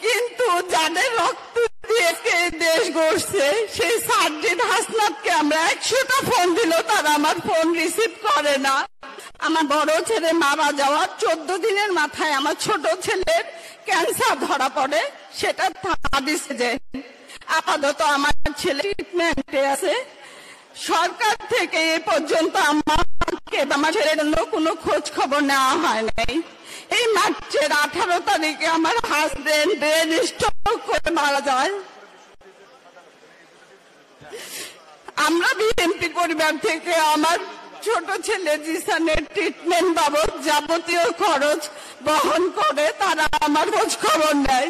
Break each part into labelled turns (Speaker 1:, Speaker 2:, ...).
Speaker 1: কিন্তু যাদের রক্ত দিয়ে দেশ গড়ছে সেই সার্জিদ হাসনাতকে আমরা 100টা ফোন দিলেও তারা আমার ফোন রিসিভ করে না। আমার বড় ছেলে মারা যাওয়ার 14 দিনের মাথায় আমার ছোট ছেলের ক্যান্সার ধরা পড়ে, সেটা দিছে যে আপাতত আমার ছেলে ট্রিটমেন্টে আছে। সরকার থেকে এ পর্যন্ত আমাকে আমার ছেলের জন্য কোনো খোঁজ খবর নেওয়া হয় নাই। এই মার্চের 18 তারিখে আমার হাজবেন্ড ব্রেন স্ট্রোক করে মারা যায়। আমরা বিএনপি পরিবার থেকে আমার ছোট ছেলে জিসানের ট্রিটমেন্ট বাবদ যাবতীয় খরচ বহন করে তারা আমার খোঁজ খবর নেয়।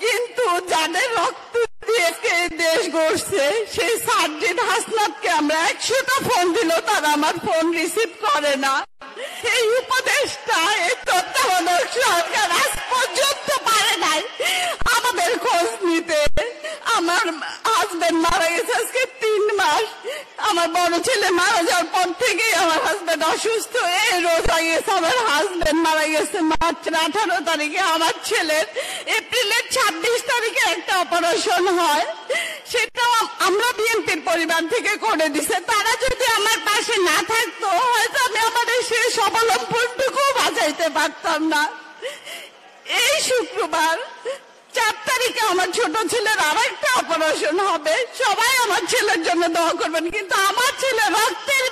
Speaker 1: কিন্তু যাদের রক্ত দিয়ে দেশ গড়ছে সেই সার্জিদ হাসনাতকে আমরা 100টা ফোন দিলেও তারা আমার ফোন রিসিভ করে না। এই উপদেশটা এই তত্ত্বাবধায়ক সরকার আজ পর্যন্ত পারে নাই আমাদের খোঁজ নিতে। আমার হাজবেন্ড মারা গেছে আজকে 3 মাস। আমার বড় ছেলে মারা যাওয়ার পর থেকেই আমার হাজবেন্ড অসুস্থ। এই রোজ গেছে আমার হাজবেন্ড মারা গেছে মার্চের 18 তারিখে। আমার ছেলের এপ্রিলের 26 তারিখে একটা অপারেশন হয়, সেটাও আমরা বিএনপির পরিবার থেকে করে দিছে। তারা যদি আমার পাশে না থাকতো হয়তো আমি আমার শেষ অবলম্বনটুকু বাঁচাইতে পারতাম না। এই শুক্রবার 4 তারিখে আমার ছোট ছেলের আরেকটা অপারেশন হবে। সবাই আমার ছেলের জন্য দোয়া করবেন, কিন্তু আমার ছেলে রক্তের